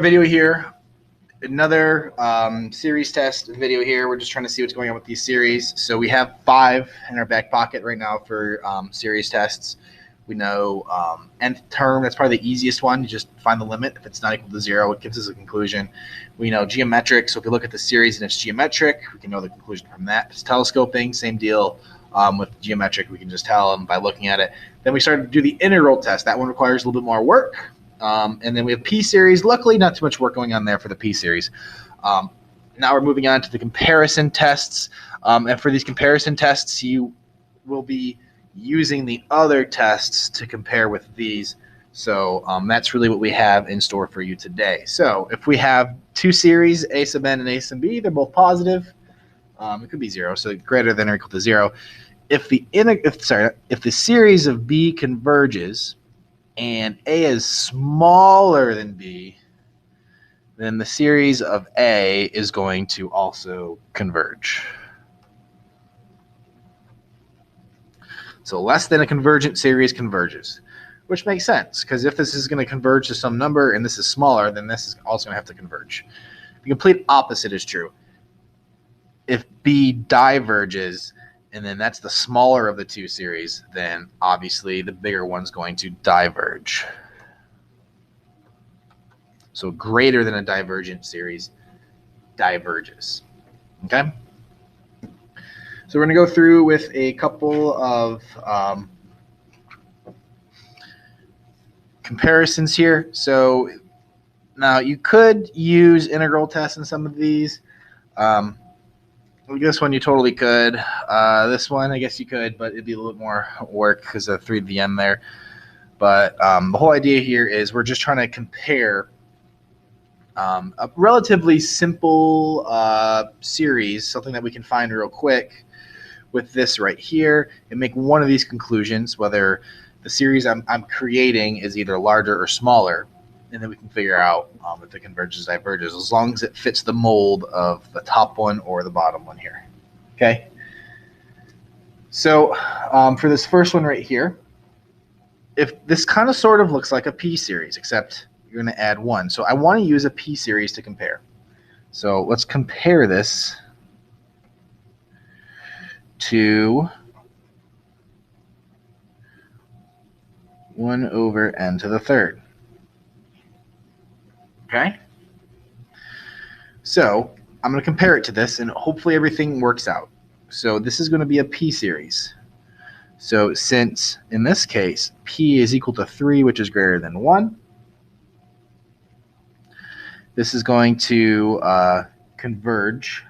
Video here, another series test video here. We're just trying to see what's going on with these series. So we have 5 in our back pocket right now for series tests. We know nth term, that's probably the easiest one. You just find the limit. If it's not equal to 0, it gives us a conclusion. We know geometric, so if we look at the series and it's geometric, we can know the conclusion from that. If it's telescoping, same deal. With geometric, we can just tell them by looking at it. Then we started to do the integral test. That one requires a little bit more work. And then we have P-series. Luckily, not too much work going on there for the P-series. Now we're moving on to the comparison tests. And for these comparison tests, you will be using the other tests to compare with these. So that's really what we have in store for you today. So if we have 2 series, A sub n and A sub b, they're both positive. It could be 0, so greater than or equal to 0. If the series of B converges and A is smaller than B, then the series of A is going to also converge. So less than a convergent series converges, which makes sense, because if this is going to converge to some number and this is smaller, then this is also going to have to converge. The complete opposite is true. If B diverges, and then that's the smaller of the 2 series, then obviously the bigger one's going to diverge. So greater than a divergent series diverges. Okay? So we're going to go through with a couple of comparisons here. So now you could use integral tests in some of these. This one you totally could. This one I guess you could, but it'd be a little bit more work because of 3 to the n there. But the whole idea here is we're just trying to compare a relatively simple series, something that we can find real quick, with this right here, and make one of these conclusions, whether the series I'm creating is either larger or smaller, and then we can figure out if it converges, diverges, as long as it fits the mold of the top one or the bottom one here. Okay. So for this first one right here, if this kind of sort of looks like a P-series, except you're going to add 1. So I want to use a P-series to compare. So let's compare this to 1 over n to the third. Okay? So I'm going to compare it to this, and hopefully everything works out. So this is going to be a P-series. So since, in this case, P is equal to 3, which is greater than 1, this is going to converge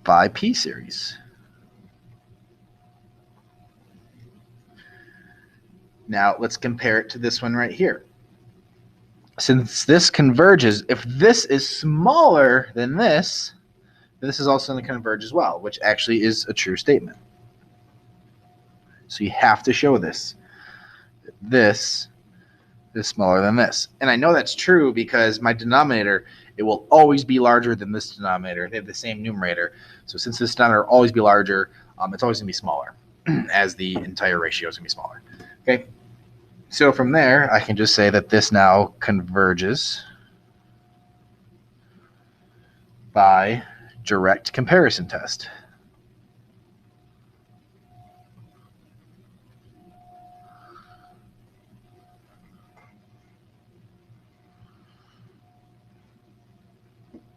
by P-series. Now let's compare it to this one right here. Since this converges, if this is smaller than this is also going to converge as well, which actually is a true statement. So you have to show this. This is smaller than this. And I know that's true because my denominator, it will always be larger than this denominator. They have the same numerator. So since this denominator will always be larger, it's always going to be smaller as the entire ratio is going to be smaller. Okay. So from there, I can just say that this now converges by direct comparison test.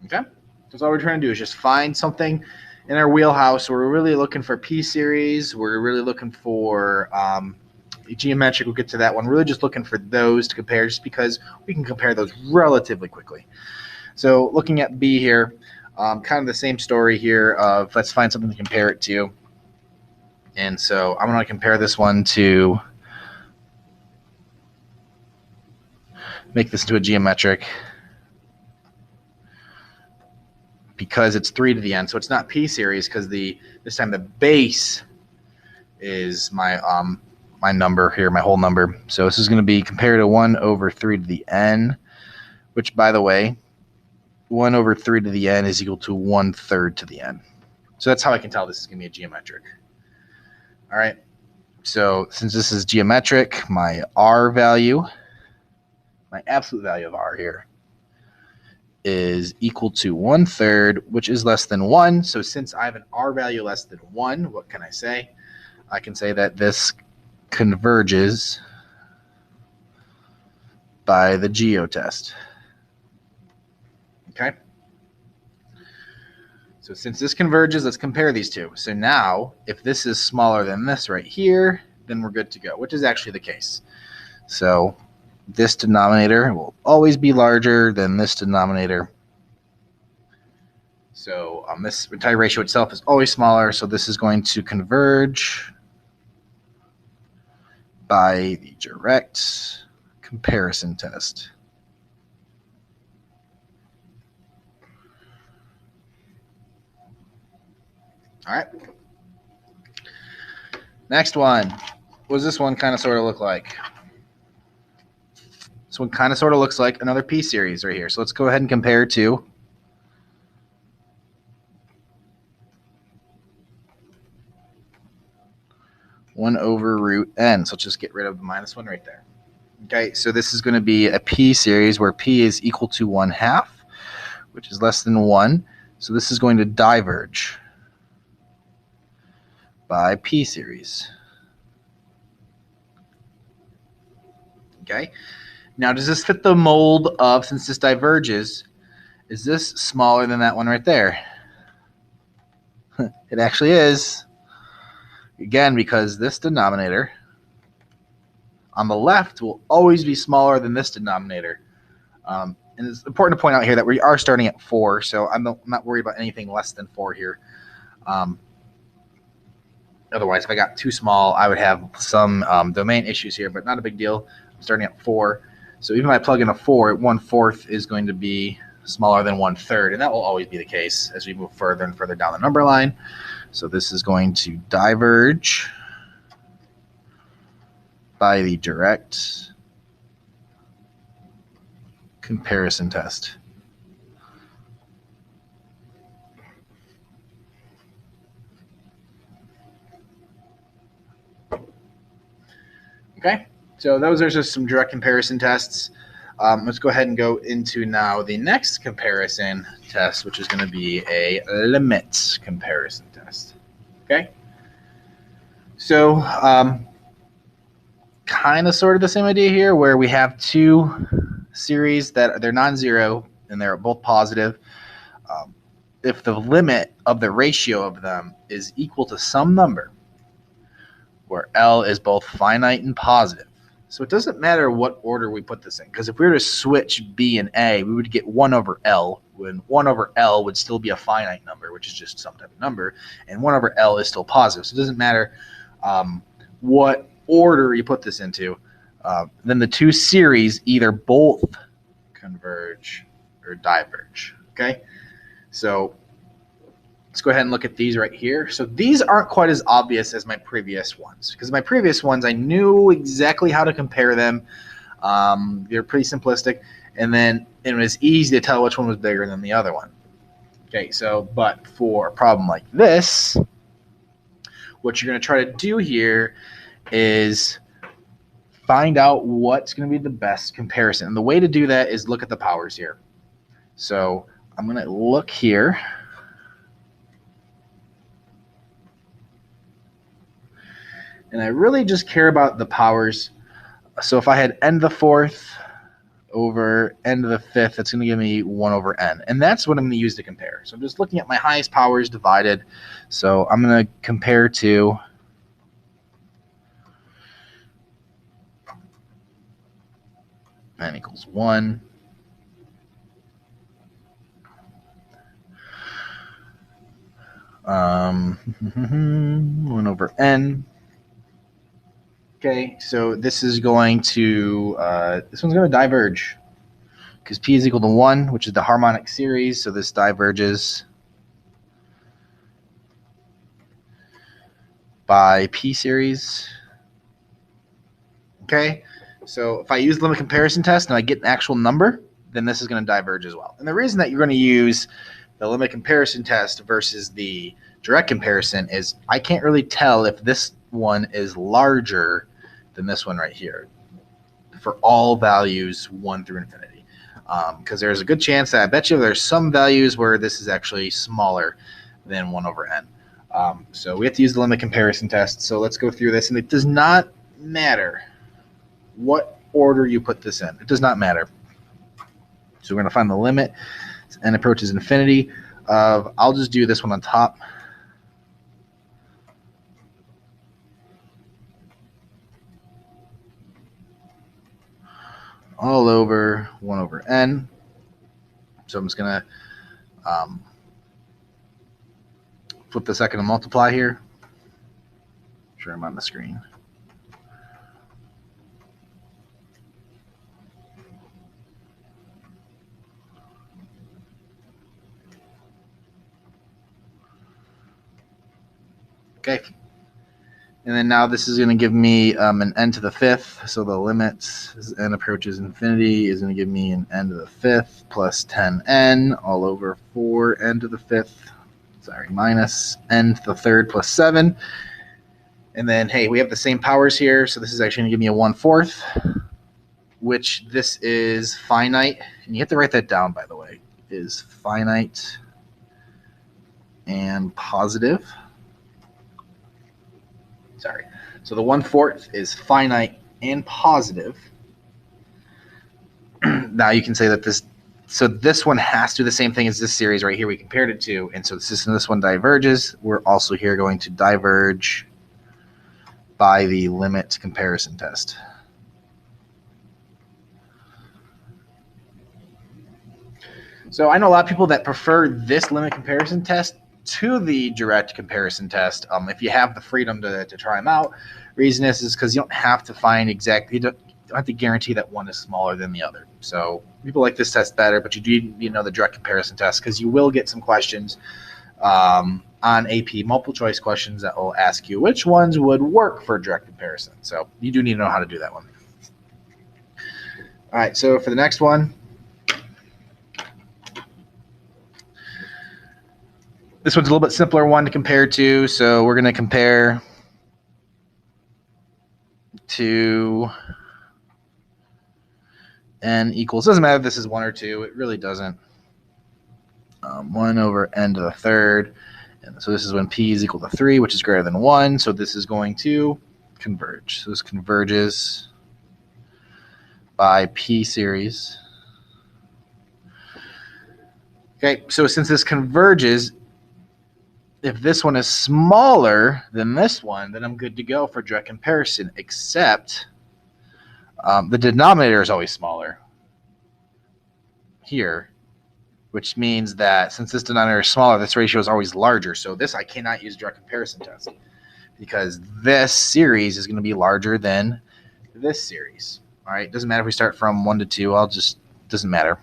Okay, so all we're trying to do is just find something in our wheelhouse. We're really looking for P-series. We're really looking for geometric. We'll get to that one. We're really just looking for those to compare, just because we can compare those relatively quickly. So looking at B here, kind of the same story here of let's find something to compare it to. And so I'm going to compare this one to make this into a geometric, because it's 3 to the n. So it's not P-series because this time the base is my my number here, my whole number. So this is going to be compared to 1 over 3 to the n, which, by the way, 1 over 3 to the n is equal to 1/3 to the n. So that's how I can tell this is going to be a geometric. All right. So since this is geometric, my R value my absolute value of r here is equal to 1/3, which is less than 1. So since I have an r value less than 1, what can I say? I can say that this converges by the geo test. Okay? So since this converges, let's compare these two. So now, if this is smaller than this right here, then we're good to go, which is actually the case. So this denominator will always be larger than this denominator. So this entire ratio itself is always smaller, so this is going to converge by the direct comparison test. All right. Next one. What does this one kind of sort of look like? This one kind of sort of looks like another p-series right here. So let's go ahead and compare to 1/√n. So let's just get rid of the -1 right there. Okay, so this is going to be a p-series where p is equal to 1/2, which is less than 1. So this is going to diverge by p-series. Okay, now does this fit the mold of, since this diverges, is this smaller than that one right there? It actually is. Again, because this denominator on the left will always be smaller than this denominator. And it's important to point out here that we are starting at 4, so I'm not worried about anything less than 4 here. Otherwise, if I got too small, I would have some domain issues here, but not a big deal. I'm starting at 4. So even if I plug in a 4, 1/4 is going to be smaller than 1/3, and that will always be the case as we move further and further down the number line. So this is going to diverge by the direct comparison test. Okay, so those are just some direct comparison tests. Let's go ahead and go into now the next comparison test, which is going to be a limit comparison test. Okay, so kind of sort of the same idea here, where we have two series that they're non-zero and they're both positive. If the limit of the ratio of them is equal to some number, where L is both finite and positive. So it doesn't matter what order we put this in, because if we were to switch B and A, we would get 1/L, when 1/L would still be a finite number, which is just some type of number, and 1/L is still positive. So it doesn't matter what order you put this into. Then the two series either both converge or diverge. Okay, so let's go ahead and look at these right here. So these aren't quite as obvious as my previous ones, because my previous ones I knew exactly how to compare them. They're pretty simplistic, and then it was easy to tell which one was bigger than the other one. Okay, so but for a problem like this, what you're going to try to do here is find out what's going to be the best comparison. And the way to do that is look at the powers here. So I'm going to look here. And I really just care about the powers. So if I had n⁴ over n⁵, that's going to give me 1/n. And that's what I'm going to use to compare. So I'm just looking at my highest powers divided. So I'm going to compare to n = 1. One over n. Okay, so this is going to, this one's going to diverge, because p is equal to 1, which is the harmonic series, so this diverges by p series. Okay, so if I use the limit comparison test and I get an actual number, then this is going to diverge as well. And the reason that you're going to use the limit comparison test versus the direct comparison is I can't really tell if this one is larger than this one right here. for all values 1 through infinity. Because there's a good chance that I bet you there's some values where this is actually smaller than 1 over n. So we have to use the limit comparison test. So let's go through this. And it does not matter what order you put this in. It does not matter. So we're going to find the limit as n approaches infinity of, I'll just do this one on top. All over 1 over n. So I'm just going to flip the second and multiply here. Sure, I'm on the screen. Okay. And then now this is going to give me an n to the 5th. So the limit as n approaches infinity is going to give me an n to the 5th plus 10n all over 4n to the 5th. Sorry, minus n to the 3rd plus 7. And then, hey, we have the same powers here. So this is actually going to give me a 1/4, which this is finite. And you have to write that down, by the way, is finite and positive. Sorry. So the 1/4 is finite and positive. Now you can say that this one has to do the same thing as this series right here we compared it to. And so this one diverges. We're also here going to diverge by the limit comparison test. So I know a lot of people that prefer this limit comparison test to the direct comparison test. If you have the freedom to try them out, reason is because you don't have to find exactly, you don't have to guarantee that one is smaller than the other. So people like this test better, but you do know the direct comparison test because you will get some questions on AP multiple choice questions that will ask you which ones would work for direct comparison. So you do need to know how to do that one. All right, so for the next one, this one's a little bit simpler one to compare to. So we're going to compare to n equals, doesn't matter if this is 1 or 2, it really doesn't. 1 over n to the 3rd. And so this is when p is equal to 3, which is greater than 1. So this is going to converge. So this converges by p series. Okay, so since this converges, if this one is smaller than this one, then I'm good to go for direct comparison, except the denominator is always smaller here, which means that since this denominator is smaller, this ratio is always larger. So this I cannot use direct comparison test because this series is going to be larger than this series. All right, doesn't matter if we start from 1 to 2. Doesn't matter.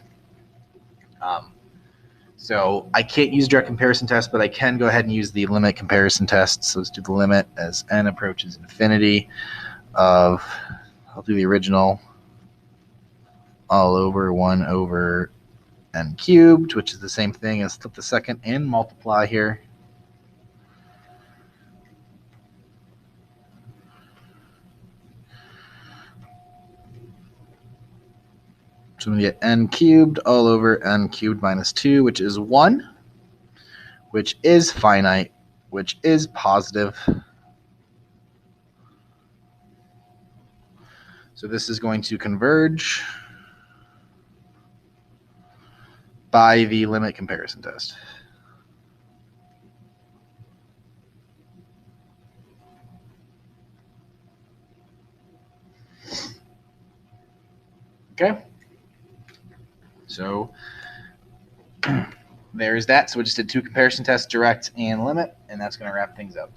So I can't use direct comparison test, but I can go ahead and use the limit comparison test. So let's do the limit as n approaches infinity of, I'll do the original, all over 1 over n cubed, which is the same thing as flip the second and multiply here. So I'm going to get n cubed all over n cubed minus 2, which is 1, which is finite, which is positive. So this is going to converge by the limit comparison test. Okay. So there's that. So we just did 2 comparison tests, direct and limit, and that's going to wrap things up.